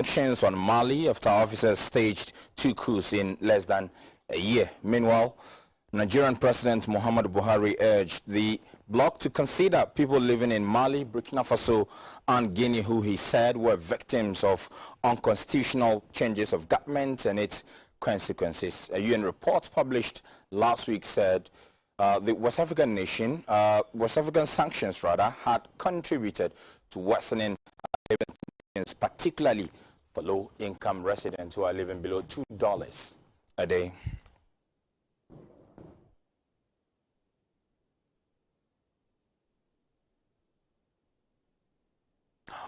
sanctions on Mali after officers staged 2 coups in less than a year. Meanwhile, Nigerian President Muhammadu Buhari urged the bloc to consider people living in Mali, Burkina Faso and Guinea who he said were victims of unconstitutional changes of government and its consequences. A UN report published last week said the West African sanctions had contributed to worsening living conditions, particularly for low-income residents who are living below $2 a day.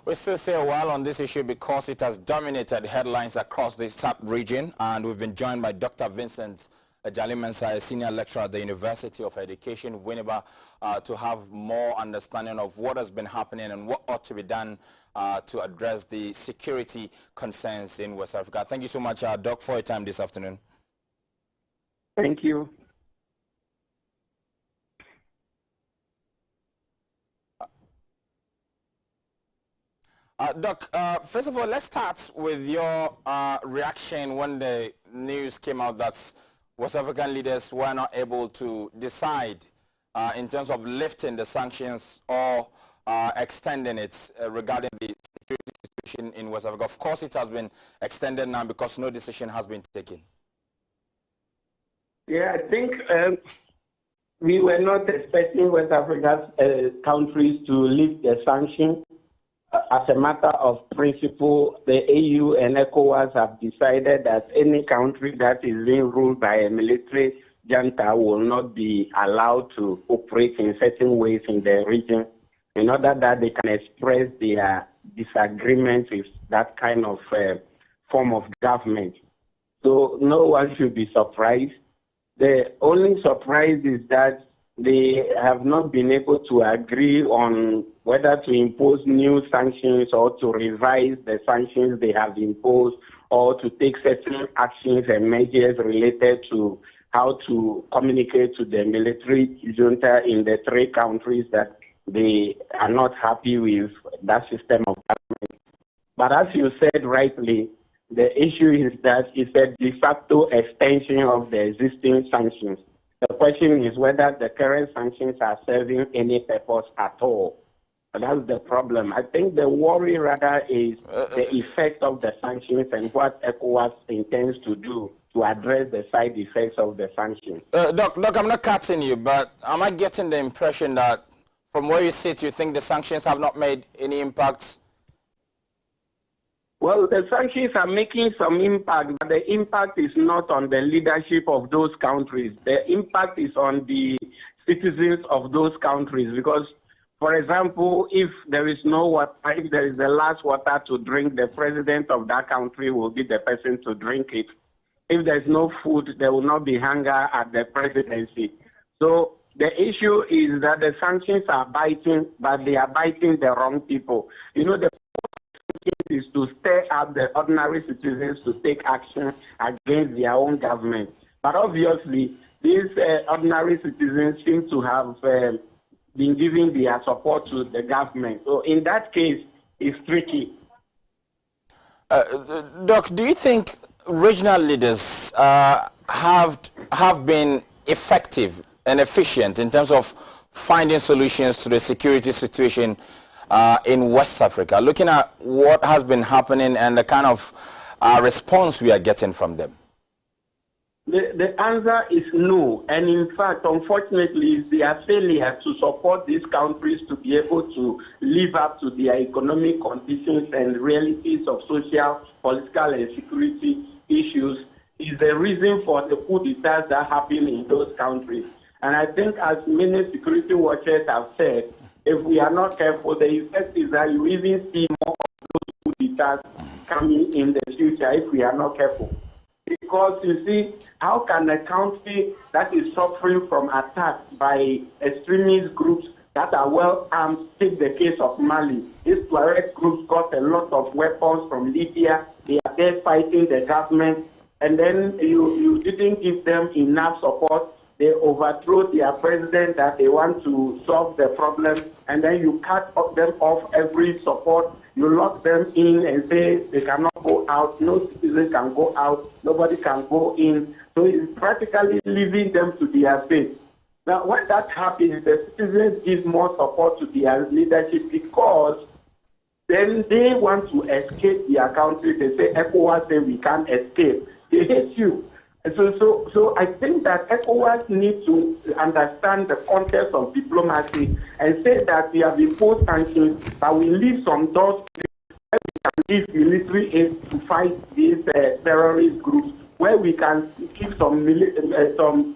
We still say a while on this issue because it has dominated headlines across the sub-region, and we've been joined by Dr. Vincent Jalimansa, a senior lecturer at the University of Education, Winneba, to have more understanding of what has been happening and what ought to be done to address the security concerns in West Africa. Thank you so much, Doc, for your time this afternoon. Thank you. Doc, first of all, let's start with your reaction when the news came out that West African leaders were not able to decide in terms of lifting the sanctions or extending it regarding the security situation in West Africa. Of course, it has been extended now because no decision has been taken. Yeah, I think we were not expecting West Africa's countries to lift the sanctions. As a matter of principle, the AU and ECOWAS have decided that any country that is being ruled by a military junta will not be allowed to operate in certain ways in the region in order that they can express their disagreement with that kind of form of government. So no one should be surprised. The only surprise is that they have not been able to agree on whether to impose new sanctions or to revise the sanctions they have imposed or to take certain actions and measures related to how to communicate to the military junta in the 3 countries that they are not happy with that system of government. But as you said rightly, the issue is that it's a de facto extension of the existing sanctions. The question is whether the current sanctions are serving any purpose at all. That's the problem. I think the worry rather is the effect of the sanctions and what ECOWAS intends to do to address the side effects of the sanctions. Doc, I'm not cutting you, but am I getting the impression that from where you sit, you think the sanctions have not made any impacts? Well, the sanctions are making some impact, but the impact is not on the leadership of those countries. The impact is on the citizens of those countries because, for example, if there is no water, if there is the last water to drink, the president of that country will be the person to drink it. If there is no food, there will not be hunger at the presidency. So the issue is that the sanctions are biting, but they are biting the wrong people. You know, the is to stir up the ordinary citizens to take action against their own government. But obviously, these ordinary citizens seem to have been giving their support to the government. So in that case, it's tricky. Doc, do you think regional leaders have been effective and efficient in terms of finding solutions to the security situation in West Africa, looking at what has been happening and the kind of response we are getting from them? The answer is no. And in fact, unfortunately, it's their failure to support these countries to be able to live up to their economic conditions and realities of social, political, and security issues is the reason for the coup d'etats that happen in those countries. And I think, as many security watchers have said, if we are not careful, the effect is that you even see more of those coup d'etats coming in the future if we are not careful. Because you see, how can a country that is suffering from attack by extremist groups that are well armed, take the case of Mali? These Tuareg groups got a lot of weapons from Libya. They are there fighting the government, and then you didn't give them enough support. they overthrow their president that they want to solve the problem, and then you cut them off every support. You lock them in and say they cannot go out, no citizen can go out, nobody can go in. So it's practically leaving them to their fate. Now, when that happens, the citizens give more support to their leadership because then they want to escape their country. They say, ECOWAS say we can't escape. They hate you. So I think that ECOWAS needs to understand the context of diplomacy and say that we have imposed sanctions, but we leave some doors where we can give military aid to fight these terrorist groups, where we can give some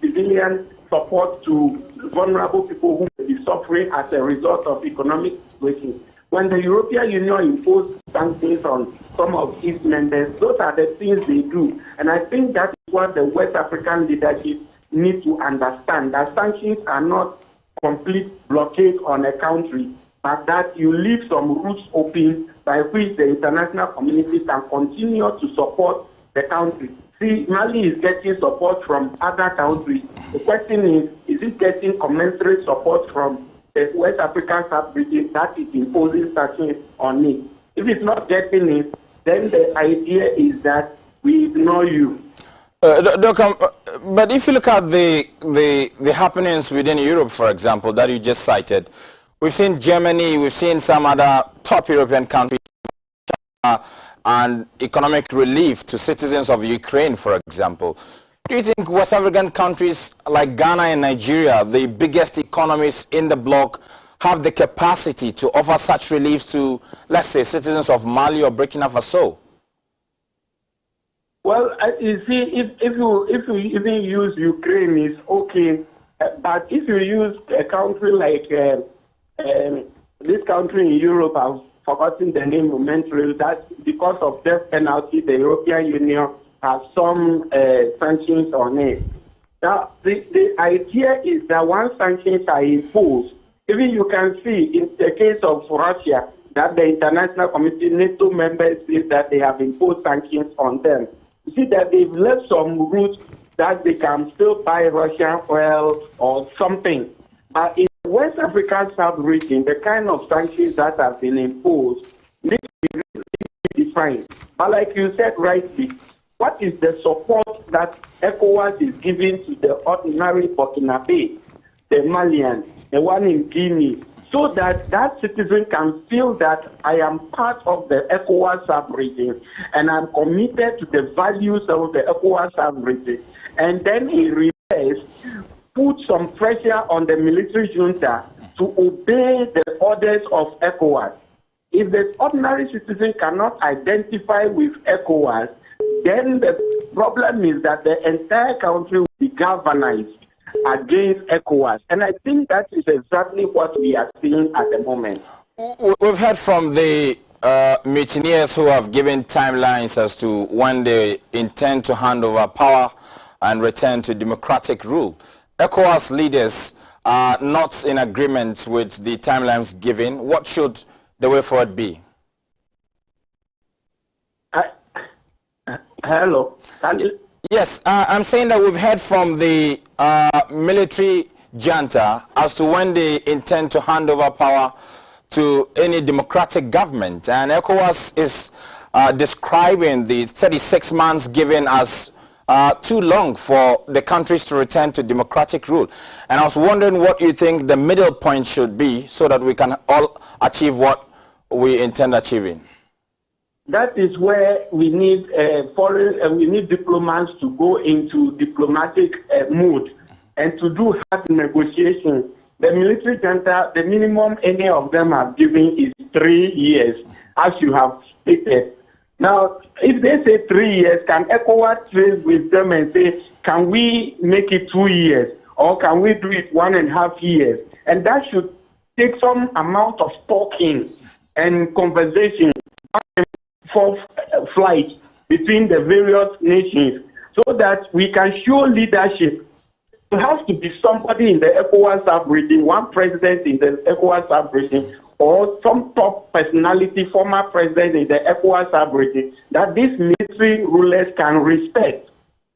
civilian support to vulnerable people who may be suffering as a result of economic situation. When the European Union imposed sanctions on some of its members, those are the things they do. And I think that is what the West African leadership need to understand, that sanctions are not complete blockade on a country, but that you leave some routes open by which the international community can continue to support the country. See, Mali is getting support from other countries. The question is it getting commensurate support from the West African sub-region that is imposing sanctions on it? If it's not getting it, then the idea is that we ignore you. But if you look at the happenings within Europe, for example, that you just cited, we've seen Germany, we've seen some other top European countries, and economic relief to citizens of Ukraine, for example. Do you think West African countries like Ghana and Nigeria, the biggest economies in the bloc, have the capacity to offer such relief to, let's say, citizens of Mali or Burkina Faso? Well, you see, if you even use Ukraine, it's okay. But if you use a country like this country in Europe, I've forgotten the name momentarily, that because of death penalty, the European Union has some sanctions on it. Now, the idea is that once sanctions are imposed, even you can see in the case of Russia, that the international community, NATO members say that they have imposed sanctions on them. You see that they've left some routes that they can still buy Russian oil or something. But in the West African sub-region, the kind of sanctions that have been imposed need to be really defined. But like you said rightly, what is the support that ECOWAS is giving to the ordinary Burkinabe, the Malian, the one in Guinea, so that that citizen can feel that I am part of the ECOWAS sub-region and I'm committed to the values of the ECOWAS sub-region. And then in reverse, put some pressure on the military junta to obey the orders of ECOWAS. If the ordinary citizen cannot identify with ECOWAS, then the problem is that the entire country will be galvanized against ECOWAS. And I think that is exactly what we are seeing at the moment. We've heard from the mutineers who have given timelines as to when they intend to hand over power and return to democratic rule. ECOWAS leaders are not in agreement with the timelines given. What should the way forward be? Hello. Yes, I'm saying that we've heard from the military junta as to when they intend to hand over power to any democratic government. And ECOWAS is describing the 36 months given as too long for the countries to return to democratic rule. And I was wondering what you think the middle point should be so that we can all achieve what we intend achieving. That is where we need we need diplomats to go into diplomatic mood and to do hard negotiations. The military junta, the minimum any of them have given is 3 years, as you have stated. Now, if they say 3 years, can ECOWAS trace with them and say, can we make it 2 years? Or can we do it 1.5 years? And that should take some amount of talking and conversation for flight between the various nations so that we can show leadership. There has to be somebody in the ECOWAS sub-region, one president in the ECOWAS sub-region, or some top personality, former president in the ECOWAS sub-region, that these military rulers can respect.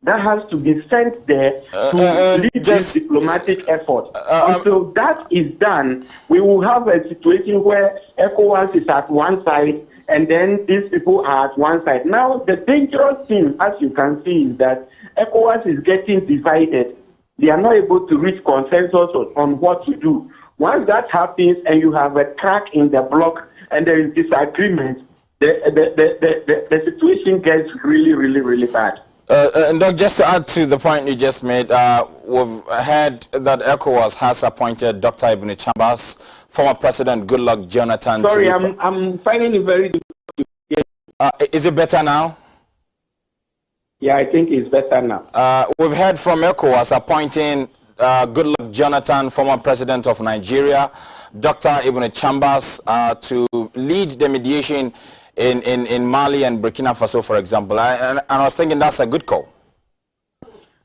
that has to be sent there to lead this diplomatic effort. Until that is done, we will have a situation where ECOWAS is at one side and then these people are at one side. Now, the dangerous thing, as you can see, is that ECOWAS is getting divided. They are not able to reach consensus on what to do. Once that happens and you have a crack in the bloc and there is disagreement, the situation gets really, really, really bad. And Doc, just to add to the point you just made, we've heard that ECOWAS has appointed Dr. Ibn Chambers, former President Goodluck Jonathan. Sorry, I'm finding it very difficult to hear. Is it better now? Yeah, I think it's better now. We've heard from ECOWAS appointing Goodluck Jonathan, former president of Nigeria, Dr. Ibn Chambers, to lead the mediation in Mali and Burkina Faso, for example. And I was thinking that's a good call.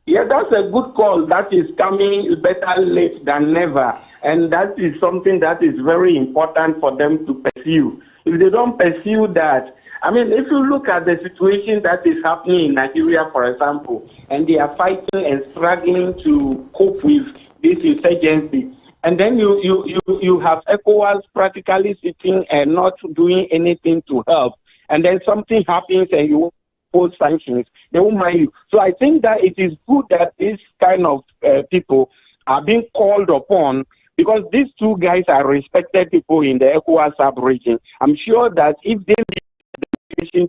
Yeah, that's a good call. That is coming better late than never. And that is something that is very important for them to pursue. If they don't pursue that, I mean, if you look at the situation that is happening in Nigeria, for example, and they are fighting and struggling to cope with this insurgency, and then you have ECOWAS practically sitting and not doing anything to help, and then something happens and you impose sanctions, they won't mind you. So I think that it is good that this kind of people are being called upon, because these two guys are respected people in the ECOWAS sub-region. I'm sure that if they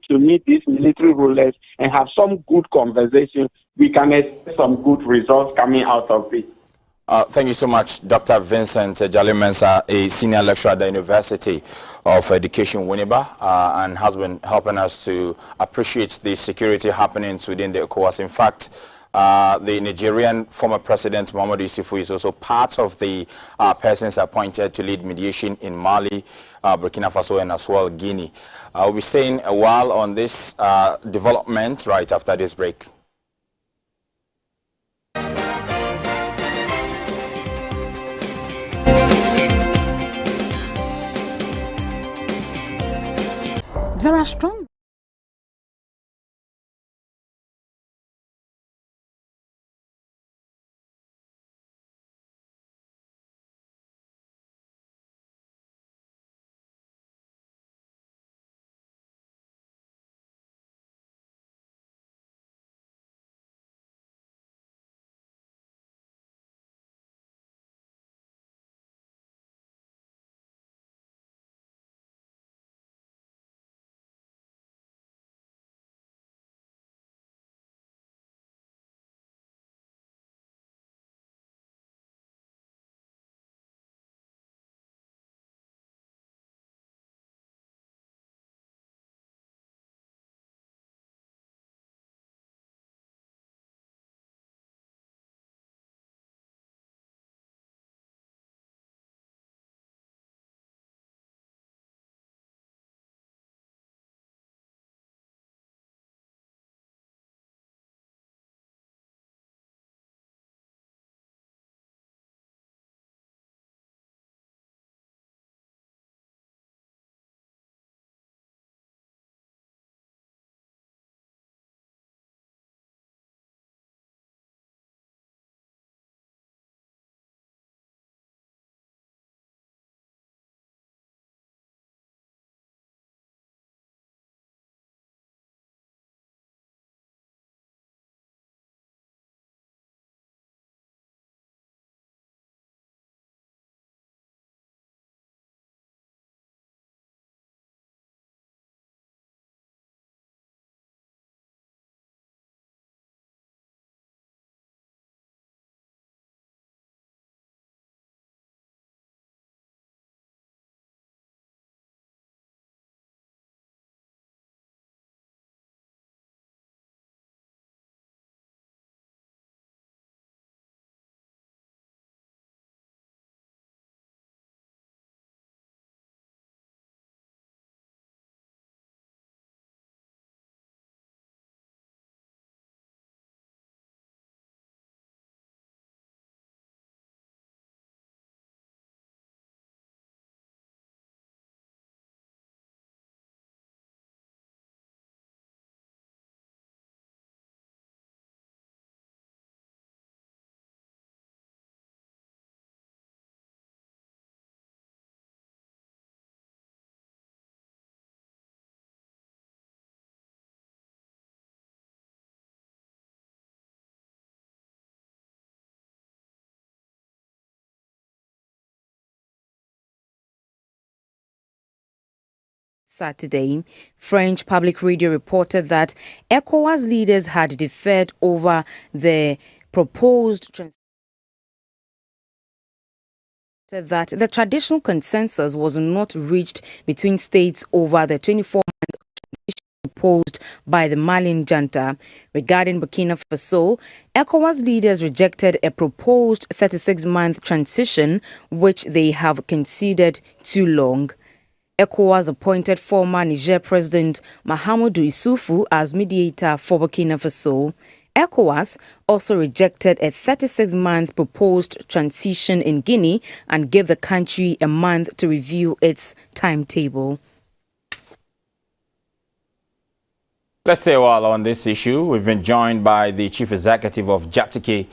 to meet these military rulers and have some good conversation, we can expect some good results coming out of it. Thank you so much, Dr. Vincent Jalimensa, a senior lecturer at the University of Education, Winneba, and has been helping us to appreciate the security happenings within the ECOWAS. In fact, the Nigerian former president Muhammadu Yusufu is also part of the persons appointed to lead mediation in Mali, Burkina Faso, and as well Guinea. We'll be staying a while on this development right after this break. There are strong Saturday, French public radio reported that ECOWAS leaders had differed over the proposed that the traditional consensus was not reached between states over the 24-month proposed by the Malian junta. Regarding Burkina Faso, ECOWAS leaders rejected a proposed 36-month transition, which they have considered too long. ECOWAS appointed former Niger President Mahamadou Issoufou as mediator for Burkina Faso. ECOWAS also rejected a 36-month proposed transition in Guinea and gave the country a month to review its timetable. Let's stay a while on this issue. We've been joined by the Chief Executive of Jatike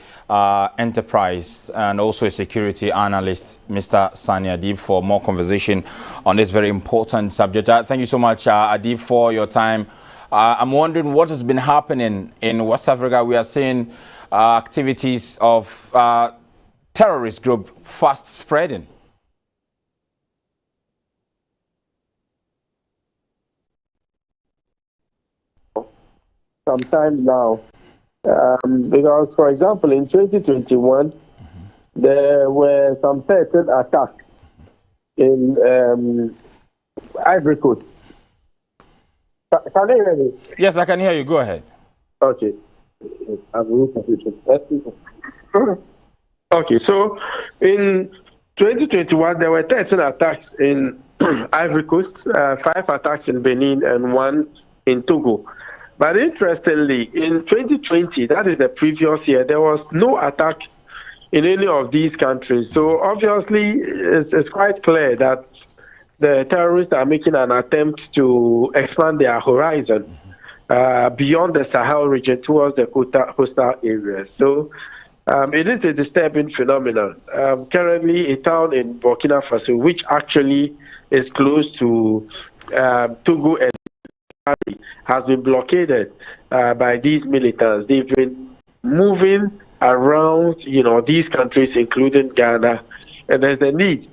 Enterprise and also a security analyst, Mr. Sani Adib, for more conversation on this very important subject. Thank you so much, Adib, for your time. I'm wondering what has been happening in West Africa. We are seeing activities of terrorist group fast spreading. Sometime now, because, for example, in 2021, there were some 13 attacks in Ivory Coast. Can you hear me? Yes, I can hear you. Go ahead. Okay. Okay, so in 2021, there were 13 attacks in Ivory Coast, 5 attacks in Benin, and 1 in Togo. But interestingly, in 2020, that is the previous year, there was no attack in any of these countries. So obviously, it's quite clear that the terrorists are making an attempt to expand their horizon beyond the Sahel region towards the coastal areas. So it is a disturbing phenomenon. Currently, a town in Burkina Faso, which actually is close to Togo and has been blockaded by these militants. They've been moving around, these countries, including Ghana, and there's the need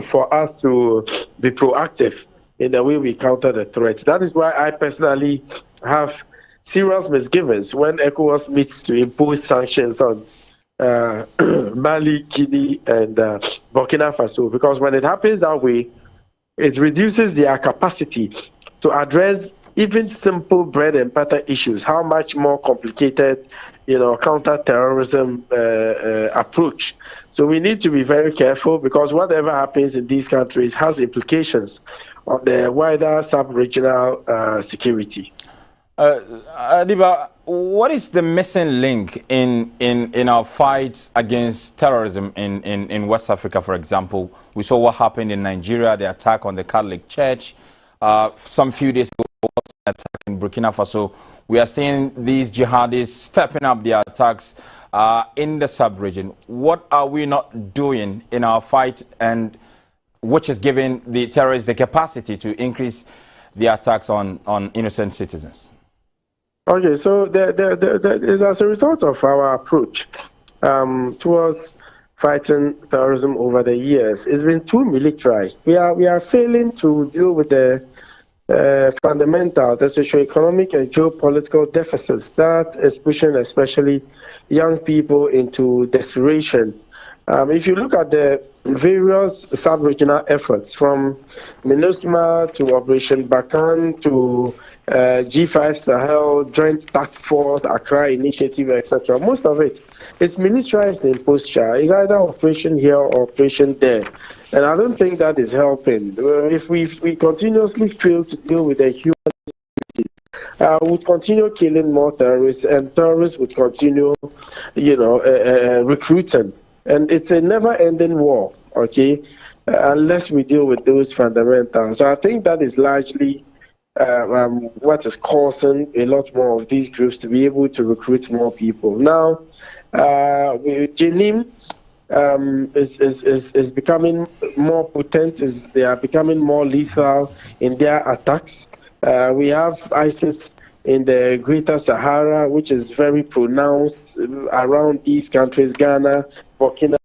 for us to be proactive in the way we counter the threats. That is why I personally have serious misgivings when ECOWAS meets to impose sanctions on Mali, Guinea, and Burkina Faso, because when it happens that way, it reduces their capacity to address even simple bread and butter issues. How much more complicated, counter-terrorism approach. So we need to be very careful, because whatever happens in these countries has implications on the wider sub-regional security. Adiba, what is the missing link in our fights against terrorism in West Africa, for example? We saw what happened in Nigeria, the attack on the Catholic Church. Some few days ago, attack in Burkina Faso. We are seeing these jihadists stepping up their attacks in the sub-region. What are we not doing in our fight, and which is giving the terrorists the capacity to increase the attacks on innocent citizens? Okay, so as a result of our approach towards fighting terrorism over the years, it's been too militarized. We are failing to deal with the fundamental, the socio-economic and geopolitical deficits that is pushing especially young people into desperation. If you look at the various sub-regional efforts, from MINUSMA to Operation Barkhane to G5 Sahel, Joint Task Force, Accra Initiative, etc., most of it is militarized in posture. It's either operation here or operation there. And I don't think that is helping. If we continuously fail to deal with the human security, we'll continue killing more terrorists, and terrorists would continue, recruiting. And it's a never-ending war, okay, unless we deal with those fundamentals. So I think that is largely what is causing a lot more of these groups to be able to recruit more people. Now, Jenim is becoming more potent. They are becoming more lethal in their attacks. We have ISIS in the Greater Sahara, which is very pronounced around these countries, Ghana, Burkina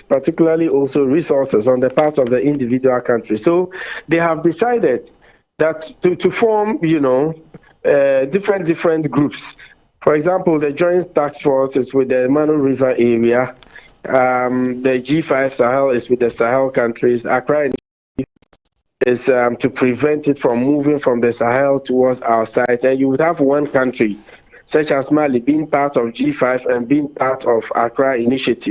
particularly also resources on the part of the individual country. So they have decided that to form, different groups. For example, the Joint Task Force is with the Manu River area. The G5 Sahel is with the Sahel countries. Accra is to prevent it from moving from the Sahel towards our side. And you would have one country, such as Mali, being part of G5 and being part of Accra Initiative.